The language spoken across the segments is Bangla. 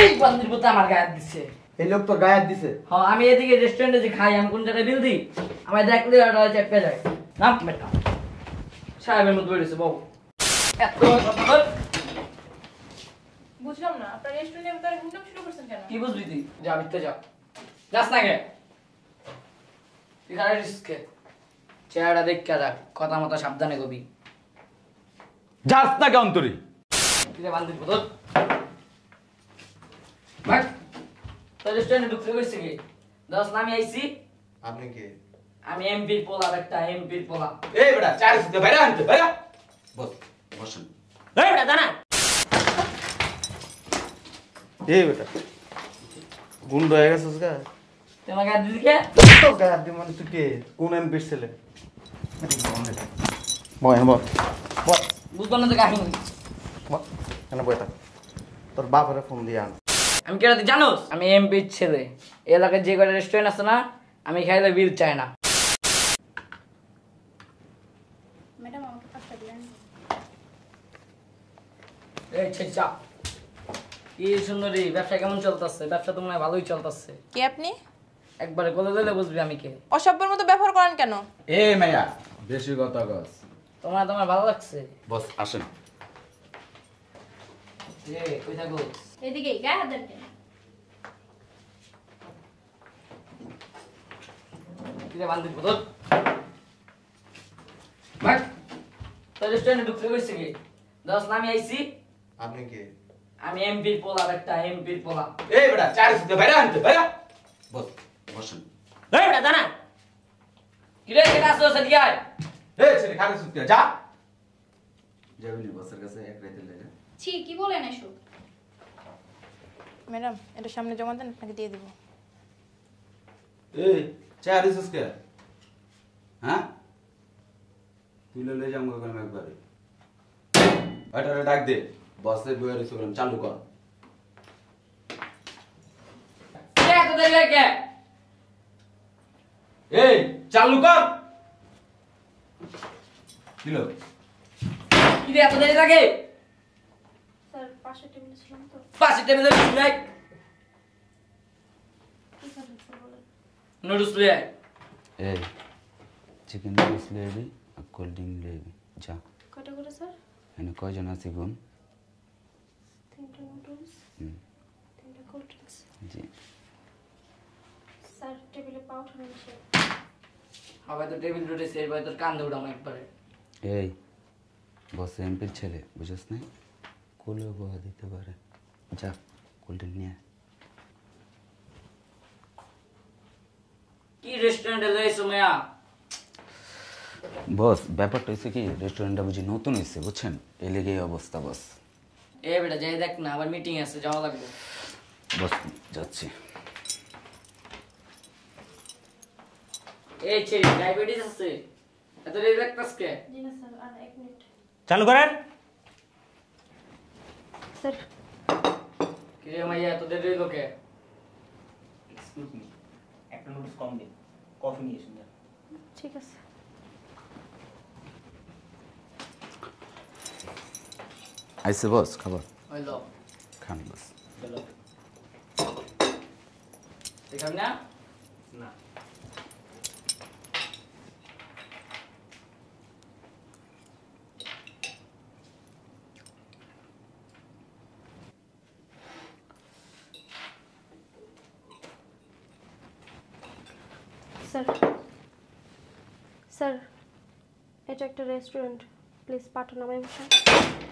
এই বান্দির মতো আমার গায়ে হাত দিচ্ছে। এই লোক তোর গায়ে হাত দিছে? হ্যাঁ, আমি এদিকে রেস্টুরেন্টে যে খাই, আমি কোন জায়গায় বিল দিই, আমার দেখলে আর চেপে যায়। নাম বেটা সাহেবের মতো বেরিয়েছে বউ। এত কথা বল। বুঝলাম না, আপনার রেস্টুরেন্টে আপনারা গুন্ডাম শুরু করছেন কেন? কি বুঝবি তুই? যা ভিতরে যা। যাস না কে? তুই খারাপ রিস্কে চেহারা দেখ কে রাখ, কথা মতো সাবধানে কবি। যাস না কে অন্তরি? তুই বান্দির মতো ভাগ। তোর রেস্টুরেন্টে ঢুকতে কইছে কি? দশ না আমি আইছি। আপনি কে? আমি এমপির পোলা, একটা এমপির পোলা। এই বেটা চার সুতে বাইরে আনতে বাইরে বস বসেন। এই বেটা জানা এই বেটা গুন্ড হয়ে গেছিস গা? তোমাকে আর দিদি কে? তোর গায়ে হাত দিয়ে মানে তুই কে? কোন এমপির ছেলে? বয় বয় বয় বুঝলাম না তো কাহিনী। কেন বয় থাক, তোর বাপরে ফোন দিয়ে আন। আমি কেন তুই জানোস? আমি এমপির ছেলে। এই এলাকায় যে কটা রেস্টুরেন্ট আছে না, আমি খাইলে বিল চাই না। ম্যাডাম আমাকে 5টা দিলেন। এই ছেচা কি সুন্দরী, ব্যবসা কেমন চলতেছে? ব্যবসা তো মনে হয় ভালোই চলতেছে। কে আপনি? একবারে গলে দিলে বুঝবি আমি কে। অসভ্যের মতো ব্যবহার করেন কেন? এ মাইয়া বেশি কথা কস। তোমার ভালো লাগছে? বস আসেন। এ কই থাকো? এদিকে গায়ে হাত দেন কেন? কিরে বান্দির মতো ভাগ। তোর রেস্টুরেন্টে ঢুকতে কইছে কি? দশ না আমি আইছি। আপনি কে? আমি এমপির পোলা, একটা এমপির পোলা। এই বেটা চার সুতে বাইরে আনতে বাইরে বস বসেন। এই বেটা জানা কিরে কেন আসছো সেদিকে আয়। এই ছেলে খালি সুতে যা যাবিনি বসের কাছে এক রাতে লেগে। ছি, কি বলেন এসব? ম্যাডাম এটা সামনে জমা দেন, আপনাকে দিয়ে দেব। এই চার সুতে হ্যাঁ তুই লয়ে যাম ওখানে একবারে আটারে ডাক দে বসের বইয়ের সুরম চালু কর। কে এত দেরি লাগে কে? এই চালু কর। কিলো কিরে এত দেরি লাগে? স্যার পাশে টেবিলে ছিলাম তো। পাশে টেবিলে বসে কি খাবেন স্যার বলেন? নুডলস লয়ে আয়। এই চিকেন নুডলস লেবি আর কোল্ড ড্রিঙ্ক লেবি যা। কয়টা করে স্যার? এনে কয়জন আছে গুণ? 3টা নুডলস, 3টা কোল্ড ড্রিঙ্কস। জি স্যার টেবিলে পা উঠানো নিষেধ। হবে তো টেবিল রুটেছে, এর তোর কান্দে উঠাম একবারে। এই বস এমপির ছেলে বুঝছ না, কোলে বহা দিতে পারে। যা কোল্ড ড্রিঙ্ক নিয়ে। কি রেস্টুরেন্টে লইছো মায়া? বস ব্যাপারটা হচ্ছে কি, রেস্টুরেন্টটা বুঝি নতুন হয়েছে বুঝছেন, এই লেগে এই অবস্থা বস। এ বেটা যাই দেখ না, আবার মিটিং আছে, যাওয়া লাগবে। বস যাচ্ছি। এই ছেলে ডায়াবেটিস আছে, এত দেরি লাগতাস কে? জি না স্যার, আর 1 মিনিট। চালু করেন। স্যার কি রে মাইয়া এত দেরি হইলো কে? এক্সকিউজ মি, একটা নুডলস কম দিন, কফি নিয়ে এসেন। ঠিক আছে। আইসে বস খাবার হইলো খান বস। চলো। দেখাবি না? না স্যার স্যার এটা একটা রেস্টুরেন্ট, প্লিজ পাঠান আমায় বসান।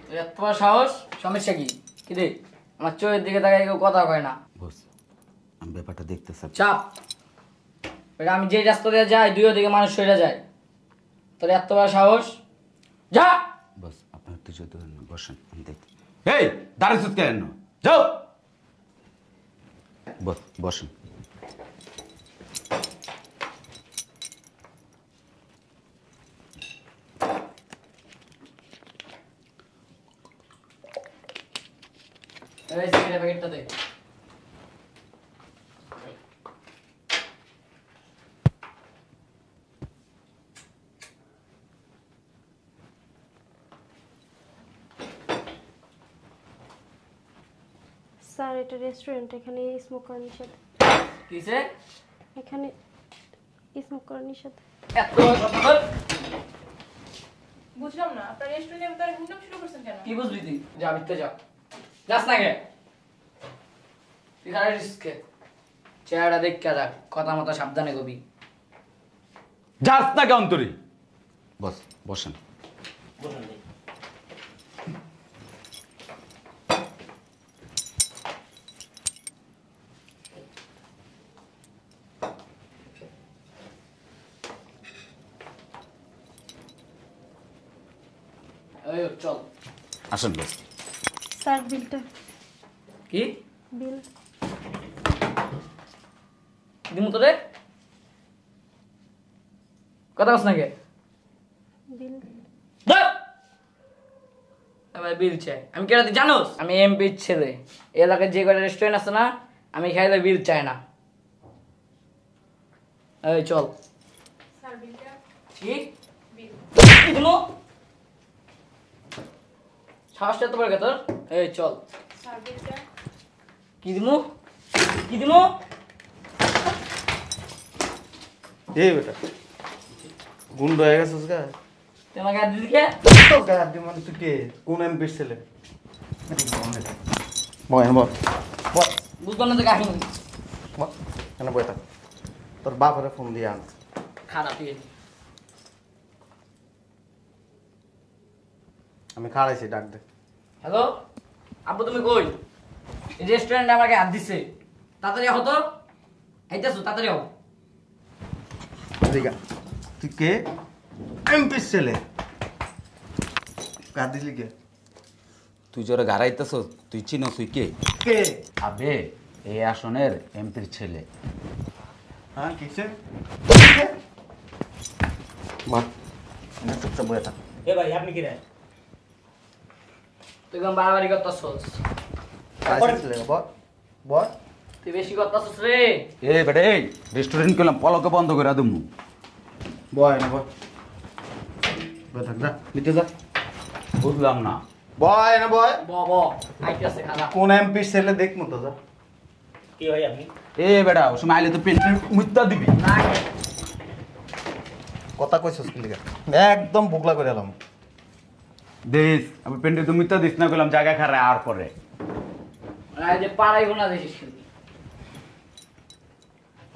তুই এত বড় সাহস? সমস্যা কি? কি রে আমার চোখের দিকে তাকাই কেউ কথা কয় না। বস আমি ব্যাপারটা দেখতে চাই। চাপ। এটা আমি যে রাস্তা দিয়ে যাই, দুই দিকে মানুষ সরে যায়, তোর এত বড় সাহস? যা। বস আপনার তো যদি বসেন আমি দেখতে। এই দাঁড়িয়ে সুত কেন যাও। বস বসেন। এই সিগারেট প্যাকেটটা দে। স্যার এটা এটা রেস্টুরেন্ট, এখানে স্মোক করা নিষেধ। কিসে এখানে স্মোক করা নিষেধ। এত কথা বল। বুঝলাম না, আপনার রেস্টুরেন্টে আপনারা ঘুমটাম শুরু করছেন কেন? কি বুঝবি তুই? যা ভিতরে যা। যাস না কে? তুই খারাপ রিস্কে। চেহারা দেখ কে রাখ, কথা মতো সাবধানে কবি। যাস না কেমন তোরে? বস, বসেন। বসুন ভাই। এই চল। আসেন বস। স্যার বিলটা। কি? বিল। দিমু তোরে? কথা বস না কে? বিল। ধর! এবার বিল চাই। আমি কেডা তুই জানোস? আমি এমপির ছেলে। এই এলাকায় যে কটা রেস্টুরেন্ট আছে না, আমি খাইলে বিল চাই না। এই চল। স্যার বিলটা। কি? বিল। কি দিমু? সাহসটা তো বড় কে তোর? এই চল। স্যার বিলটা। কি দিমু? কি দিমু? এই বেটা গুন্ড হয়ে গেছিস গা? তুই আমাকে আর দিদি কে? তো গায়ে দি মানে তুই কে? কোন এমপির ছেলে? বয় বয় বয় বুঝলাম না তো কাহিনী। বয় কেন বয় থাক তোর বাপরে ফোন দিয়ে আন। খারাপ তুই। আমি খাড়াইছি, ডাক দে। হ্যালো আব্বু, তুমি কই? এই রেস্টুরেন্টে আমাকে হাত দিছে। তাড়াতাড়ি আহ তো। আইতাছো, তাড়াতাড়ি আহ। এদিকে আয়। তুই কে? এমপির ছেলে। কার দিলি কে? তুই যারা গাড়াইতেছ, তুই চিনো তুই কে? কে? আবে এই আসনের এমপির ছেলে। হ্যাঁ কিসে? মা এনে চুপচাপ বয়ে থাক। এ ভাই আপনি কি রে? তুই কোন বাড়াবাড়ি করতাছস? খাড়াইছিস ছেলে বয় বয়। তুই বেশি করতাছস রে। এ বেটা এই রেস্টুরেন্ট করলাম, পলকে বন্ধ করে দেবো। বয় না বয়। বয়ে থাক, যা নিতে যা। বুঝলাম না। বয় না বয়। ব ব আইতাছে খারাপ। কোন এমপির ছেলে দেখমু তো যা। কি ভাই আপনি? এ বেটা ও সময় আইলে তো পেন্টের মুত্তা দিবি। না কথা কইছস কি লিগা? একদম বুকলা করে এলাম। দেশ আমি পেন্টে তো মুত্তা দিস না, করলাম জায়গা খারাপ আর পরে। আর যে পাড়াই গোনা দেখিস কিন্তু।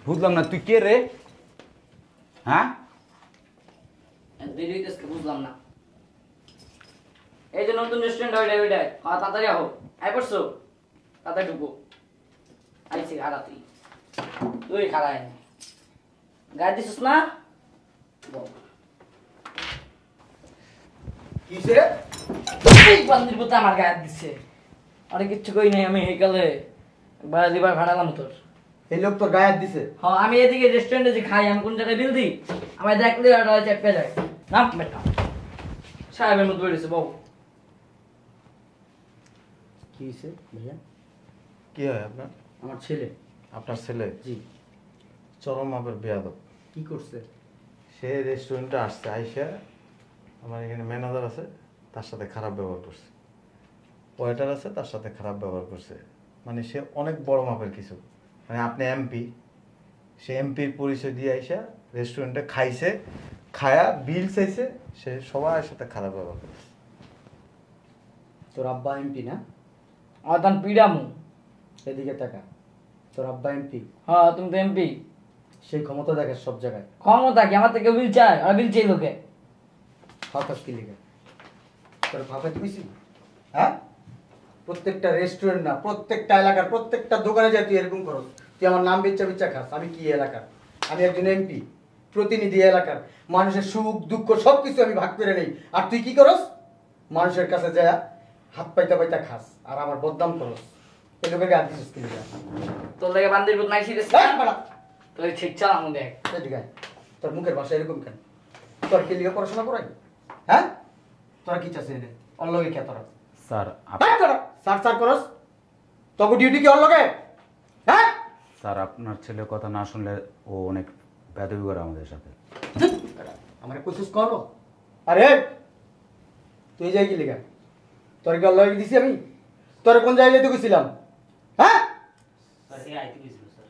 বুঝলাম না তুই কে রে? হ্যাঁ দেরি হইতেছে বুঝলাম না। এই যে নতুন রেস্টুরেন্ট ওইটাই। হ্যাঁ তাড়াতাড়ি আহ। আই পড়ছো? তাড়াতাড়ি ঢুকো। আইছি খারাপ তুই। তুই খারাপ গায়ে দিছিস না? বল। কিসে? এই বান্দির পুতে আমার গায়ে হাত দিচ্ছে। আরে কিচ্ছু কই নাই, আমি হেকালে দিবার ভাড়ালাম তোর। এই লোক তোর গায়ে হাত দিছে? হ্যাঁ আমি এদিকে রেস্টুরেন্টে যে খাই, আমি কোন জায়গায় বিল দিই, আমায় দেখলে ওটা চেপে যায়। না বেটা সাহেবের মতো বেরিয়েছে বউ। কি হইছে ভাইয়া? কি হয় আপনার? আমার ছেলে। আপনার ছেলে? জি। চরম মাপের বেয়াদব। কি করছে? সে রেস্টুরেন্টে আসছে, আইসা আমার এখানে ম্যানেজার আছে তার সাথে খারাপ ব্যবহার করছে, ওয়েটার আছে তার সাথে খারাপ ব্যবহার করছে। মানে সে অনেক বড় মাপের কিছু। মানে আপনি এমপি, সে এমপির পরিচয় দিয়ে আইসা রেস্টুরেন্টে খাইছে, খায়া বিল চাইছে, সে সবার সাথে খারাপ ব্যবহার করছে। তোর আব্বা এমপি না? আমার তখন পিড়ামু। এদিকে টাকা। তোর আব্বা এমপি, হ্যাঁ তুমি তো এমপি। সেই ক্ষমতা দেখে সব জায়গায়। ক্ষমতা কি আমার থেকে বিল চায়? আর বিল চাই লোকে। ফাঁকাস কি লিখে? তোর ফাঁকা দিবি? হ্যাঁ, প্রত্যেকটা রেস্টুরেন্ট না, প্রত্যেকটা এলাকার প্রত্যেকটা দোকানে যাই তুই এরকম করস। তুই আমার নাম বেচা বেচা খাস। আমি কি এলাকার? আমি একজন এমপি, প্রতিনিধি এলাকার। মানুষের সুখ দুঃখ সব কিছু আমি ভাগ করে নেই। আর তুই কি করস? মানুষের কাছে যায় হাত পাইতা পাইতা খাস আর আমার বদনাম করস। এই লোকের গায়ে দিছিস কি লিখে? তোর লেগে বান্দির পুত নাই শিখেছে। তোর ঠিক চালাম দেখ। এদিকে আয়। তোর মুখের ভাষা এরকম কেন? তোর কি লিখে পড়াশোনা করাই? হ্যাঁ, তোরা কি চাস এনে অল্লগে কে তোরা? স্যার স্যার স্যার করস? তোকে ডিউটি কি অল্লগে? হ্যাঁ স্যার আপনার ছেলের কথা না শুনলে ও অনেক বেদবি করে আমাদের সাথে। আমার কোচিস কল। আরে তুই যাই কি লিখা? তোর কি অল্লগে দিছি আমি? তোর কোন জায়গায় তো গেছিলাম? হ্যাঁ কাছে আইতে গেছিল স্যার।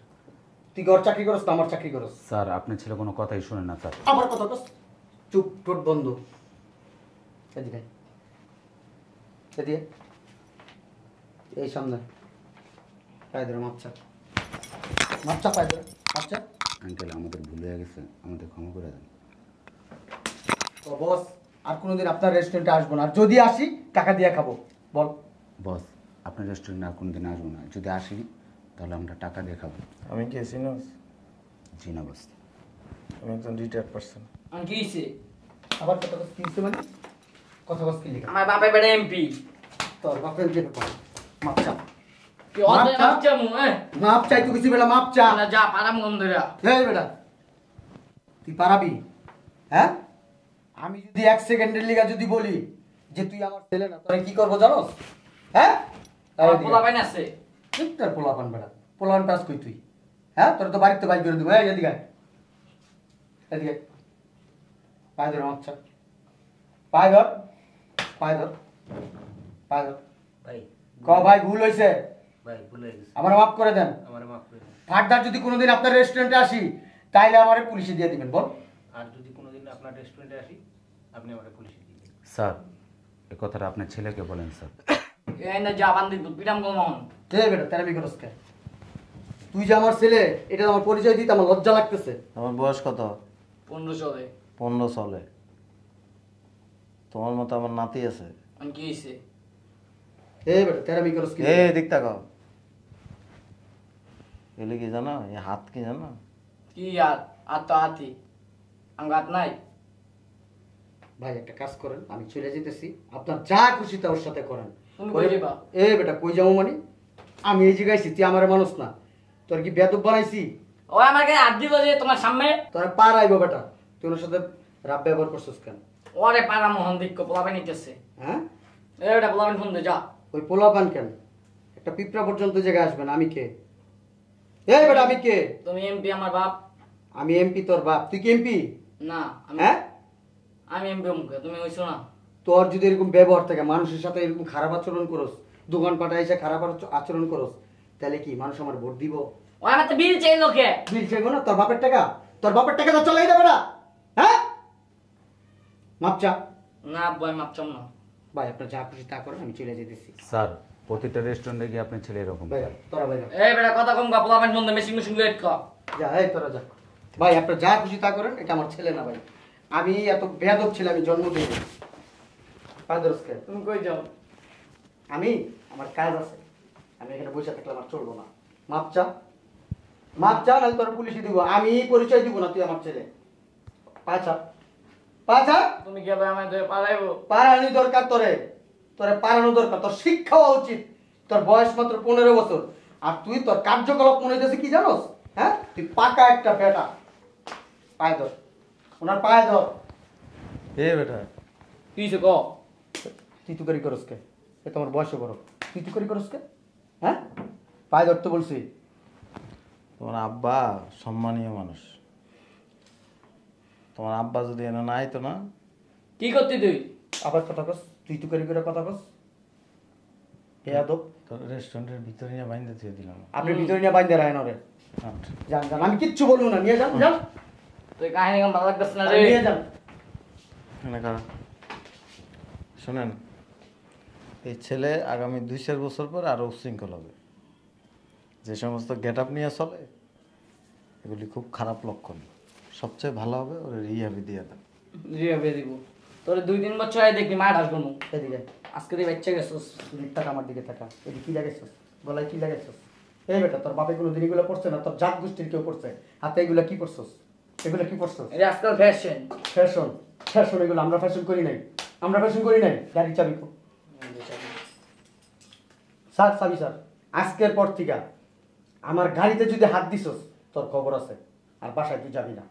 তুই ঘর চাকরি করস না আমার চাকরি করস? স্যার আপনার ছেলে কোনো কথাই শুনে না স্যার। আমার কথা কস, চুপ ঠোঁট বন্ধ। এদিকে এদিকে, এই সামনে পায়ে ধরে মাপচা মাপচা, পায়ে ধরে মাপচা। আঙ্কেল আমাদের ভুল হয়ে গেছে, আমাদের ক্ষমা করে দেন। তো বস, আর কোনোদিন আপনার রেস্টুরেন্টে আসবো না, আর যদি আসি টাকা দিয়ে খাবো। বল। বস আপনার রেস্টুরেন্টে আর কোনোদিন আসবো না, যদি আসি তাহলে আমরা টাকা দিয়ে খাবো। আমি কে চিনোস? জি না বস। আমি একজন রিটায়ার্ড পার্সন। আমি কি হইছে? আবার কথা কস কি হইছে মানে? কথা কস কি লেখা? আমার বাপের বেটা এমপি। তোর বাপের যে ব্যাপার, মাপচা কি অত মাপচা? বাচ্চা মু মাপ চাই তুই কিছু বেলা মাপচা। না যা পারাম গন্ধরা। এই বেটা, তুই পারাবি? হ্যাঁ, আমি যদি 1 সেকেন্ডের লিগা যদি বলি যে তুই আমার ছেলে না, তোরা কি করবো জানোস? হ্যাঁ, আমার পোলা পাইন আছে। ঠিকঠাক পোলাপান বেটা, পোলাপান পাস কই তুই? হ্যাঁ, তোর তো বাড়িতে বাইর করে দিব। এই এদিকে আয়। এদিকে আয়। পায়ে ধর মাপচা, পায়ে ধর, পায়ে ধর, পায়ে ধর। ভাই ক ভাই ভুল হয়েছে, ভাই ভুলে গেছি, আমার মাফ করে দেন। আমারে মাফ করে দিন। ফার্দার যদি কোনোদিন আপনার রেস্টুরেন্টে আসি তাইলে আমারে পুলিশে দিয়ে দিবেন। বল। আর যদি কোনোদিন আপনার রেস্টুরেন্টে আসি আপনি আমাকে পুলিশে দিয়ে দিন। স্যার এই কথাটা আপনার ছেলেকে বলেন স্যার। এই না যা বান্দি পিটাম গো মন। এই বেটা, তেরামি করস কে? তুই যে আমার ছেলে, এটা আমার পরিচয় দিতে আমার লজ্জা লাগতেছে। আমার বয়স কত? 15 চলে। 15 চলে। তোমার মতো আমার নাতি আছে। আমি কি হইছে? এই বেটা, তেরামি করস কি? এই দিক তাকাও। এলে কি জানো? এই হাত কি জানো? কি আর আর তো আতি আমি হাত নাই। ভাই একটা কাজ করেন, আমি চলে যেতেছি, আপনার যা খুশি তা ওর সাথে করেন। তুমি কই যাবা? এই বেটা, কই যাবো মানে? আমি এই জায়গায় আইছি, তুই আমার মানুষ না? তোর কি বেয়াদব বানাইছি? ও আমাকে হাত দিল যে তোমার সামনে। তোরা পার আইবো বেটা, তুই ওর সাথে রাব ব্যবহার করছিস কেন? ওরে পারা মোহন দিক্ক পোলা পাই নিতেছে। হ্যাঁ, এটা পোলা পাই ফোন দে যা। ওই পোলাপান কেন? একটা পিঁপড়া পর্যন্ত জায়গায় আসবে না। আমি কে? এই বেটা, আমি কে? তুমি এমপি আমার বাপ। আমি এমপি তোর বাপ? তুই কি এমপি? না আমি হ্যাঁ, আমি এমপি মুখে তুমি হইছো না। তোর যদি এরকম ব্যবহার থাকে, মানুষের সাথে এরকম খারাপ আচরণ করস, দোকান পাঠায় এসে খারাপ আচরণ করস, তাহলে কি মানুষ আমার ভোট দিব? ও আমার তো বিল চাই লোকে। বিল চাইবো না? তোর বাপের টাকা, তোর বাপের টাকা তো চলাই দেবে না। হ্যাঁ, মাপচা। না বই মাপছম না। ভাই আপনার যা খুশি তা করেন, আমি চলে যেতেছি। স্যার প্রতিটা রেস্টুরেন্টে গিয়ে আপনার ছেলে এরকম। ভাইয়া, তোরা ভাইয়া এই বেটা কথা কম কা পোলা পাই ফোন দে মেশিন মেশিন লেট কা। যা, এই তোরা যা। ভাই আপনার যা খুশি তা করেন, এটা আমার ছেলে না ভাই। আমি এত বেয়াদব ছেলে আমি জন্ম দিই। পাদরসকে তুমি কই যাও? আমি, আমার কাজ আছে, আমি এখানে বসে থাকলে আমার চলবো না। মাপচা, মাপচা, নাহলে তোর পুলিশে দিব। আমি পরিচয় দিব না তুই আমার ছেলে। পাছা, পাছা, তুমি কি ভাই আমায় ধরে পালাইবো? পারানি দরকার তোরে, তোরে পারানো দরকার। তোর শিক্ষা হওয়া উচিত। তোর বয়স মাত্র 15 বছর, আর তুই তোর কার্যকলাপ মনে হইতেছে কি জানোস? হ্যাঁ, তুই পাকা একটা বেটা। পায়ে ধর, ওনার পায়ে ধর। এ বেটা, কি হইছে ক? তুই করি করস কে? এ তোমার বয়স বড়, তুই করি করস কে? হ্যাঁ, পায়ে ধরতে বলছি। তোমার আব্বা সম্মানীয় মানুষ। তোমার আব্বা যদি এনে না আইতো না, কি করতে তুই? আবার কথা কস, তুই করি করে কথা কস। বেয়াদব। তোর রেস্টুরেন্টের ভিতরে নিয়ে বাইন্দে দিয়ে দিলাম। আপনি ভিতরে নিয়ে বাইন্দে রাখেন ওরে। আট। যান যান, আমি কিচ্ছু বলবো না, নিয়ে যান যান। তুই কাহিনী কম ভালো লাগতেছ না রে। নিয়ে যান। এখানে কারা? শোনেন, এই ছেলে আগামী 2-4 বছর পর আরো উচ্ছৃঙ্খল হবে। যে সমস্ত গেট আপ নিয়ে চলে, এগুলি খুব খারাপ লক্ষণ। সবচেয়ে ভালো হবে ওর রিহাবে দিয়ে দেন। রিয়াবে দিব। তোরে 2-3 বছর আগে দেখি মার আসবো না। এদিকে আজকে তুই বাচ্চা গেছস। দিক টাকা, আমার দিকে টাকা। এদিকে কি লাগাইছস? গলায় কি লাগাইছস? এই বেটা, তোর বাপে কোনো দিন এগুলো পড়ছে না, তোর জাত গোষ্ঠীর কেউ পড়ছে? হাতে এগুলো কি পড়ছস? এগুলো কি পড়ছস? এটা আজকাল ফ্যাশন। ফ্যাশন, ফ্যাশন এগুলো আমরা ফ্যাশন করি নাই, আমরা ফ্যাশন করি নাই। গাড়ি চাবি কো? স্যার, চাবি স্যার। আজকের পর থেকে আমার গাড়িতে যদি হাত দিছস, তোর খবর আছে। আর বাসায় তুই যাবি না।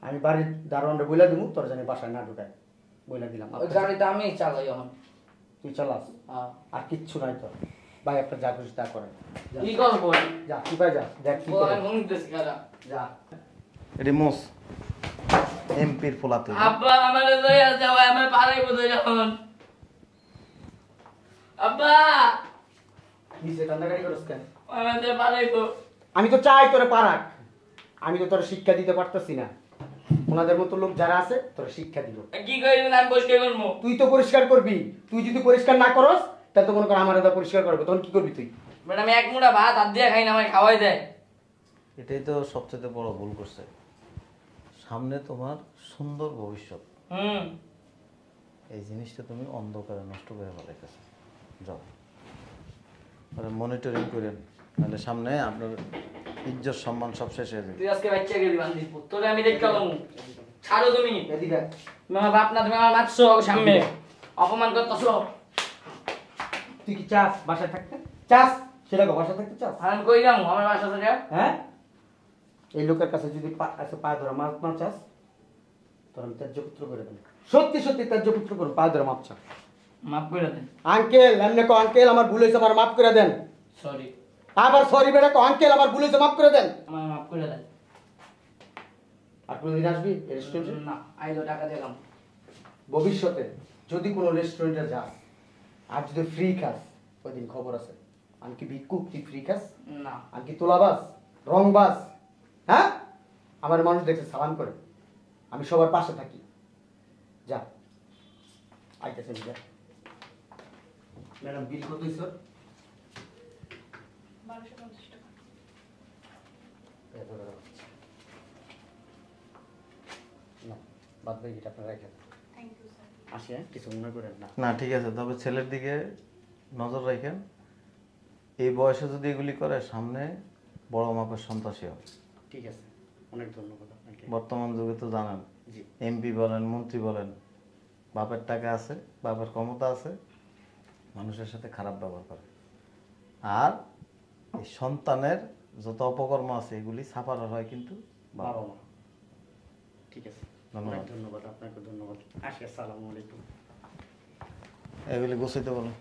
আমি বাড়ির দারোয়ানরে বইলা দিব, তোর জানি বাসায় না ঢুকায়। বইলা দিলাম। ওই গাড়িটা আমি চালাই এখন। তুই চালাস, হ্যাঁ। আর কিচ্ছু নাই তোর। ভাই একটা যা খুশি তা করেন। যা। কি করবো? যা, তুই ভাই যা, দেখ কি ও করে। আমি ঘুমতেছি খারাপ। যা। এটি মোস এমপির ফোলা তুই। আব্বা আমারে লইয়া যাও, আমি পালাইবো তো যখন। আব্বা নিচে কান্দাকাটি করস কেন? আমাদের পালাইবো। আমি তো চাই তোরে পারাক, আমি তো তোর শিক্ষা দিতে পারতেছি না। ওনাদের মতো লোক যারা আছে তোর শিক্ষা দিব। কি কইবেন আমি পরিষ্কার করবো? তুই তো পরিষ্কার করবি, তুই যদি পরিষ্কার না করস তাহলে তো মনে কর আমার দাদা পরিষ্কার করবে, তখন কি করবি তুই? ম্যাডাম এক মুঠা ভাত হাত দিয়ে খাই না, আমায় খাওয়াই দেয়। এটাই তো সবচেয়ে বড় ভুল করছে। সামনে তোমার সুন্দর ভবিষ্যৎ, এই জিনিসটা তুমি অন্ধকারে নষ্ট করে ফেলাইতেছো। যাও মনিটরিং করেন, তাহলে সামনে আপনার ইজ্জত সম্মান সব শেষ হয়ে যাবে। তুই আজকে বাচ্চা গেলি বান্দি, তোরে আমি দেখতে পাবো। ছাড়ো তুমি, এদিকে তুমি আমার বাপ না, তুমি আমার মারছো সামনে, অপমান করতেছো। তুই কি চাস বাসায় থাকতে? চাস সেটা বাসায় থাকতে চাস? আর আমি কইলাম আমার বাসা থেকে হ্যাঁ, এই লোকের কাছে যদি পায়ে ধরা মাপ না চাস তোর আমি ত্যায্যপুত্র করে দেবো। সত্যি সত্যি ত্যায্যপুত্র করুন, পায়ে ধরা মাপ চা। মাফ করে দেন। আঙ্কেল এমনি কো, আঙ্কেল আমার ভুল হয়েছে, আমার মাফ করে দেন। সরি, আবার সরি বেটা কো, আঙ্কেল আমার ভুল হয়েছে, মাফ করে দেন। আমার মাফ করে দেন। আর কোনোদিন আসবি এই রেস্টুরেন্টে? না, আইলো টাকা দিলাম। ভবিষ্যতে যদি কোনো রেস্টুরেন্টে যাস আর যদি ফ্রি খাস, ওই দিন খবর আছে। আমি কি ভিক্ষুক তুই ফ্রি খাস? না, আমি কি তোলাবাস রংবাস? হ্যাঁ, আমার মানুষ দেখে সালাম করে, আমি সবার পাশে থাকি। যা আইতেছে যা। ম্যাডাম বিল কত স্যার? 1250 টাকা। না বাদ বাকি এটা আপনারা রেখে থ্যাংক ইউ স্যার। আসি, হ্যাঁ কিছু মনে করেন না। না ঠিক আছে, তবে ছেলের দিকে নজর রাখেন। এই বয়সে যদি এগুলি করে সামনে বড় মাপের সন্ত্রাসী হবে। ঠিক আছে, অনেক ধন্যবাদ আপনাকে। বর্তমান যুগে তো জানেন, জি এমপি বলেন মন্ত্রী বলেন, বাপের টাকা আছে, বাপের ক্ষমতা আছে, মানুষের সাথে খারাপ ব্যবহার করে। আর এই সন্তানের যত অপকর্ম আছে এগুলি ছাপানো হয় কিন্তু বাবা বাবা মা। ঠিক আছে, ধন্যবাদ। অনেক ধন্যবাদ আপনাকে, ধন্যবাদ। আসি, আসসালামু আলাইকুম। এগুলি গোছাইতে বলো।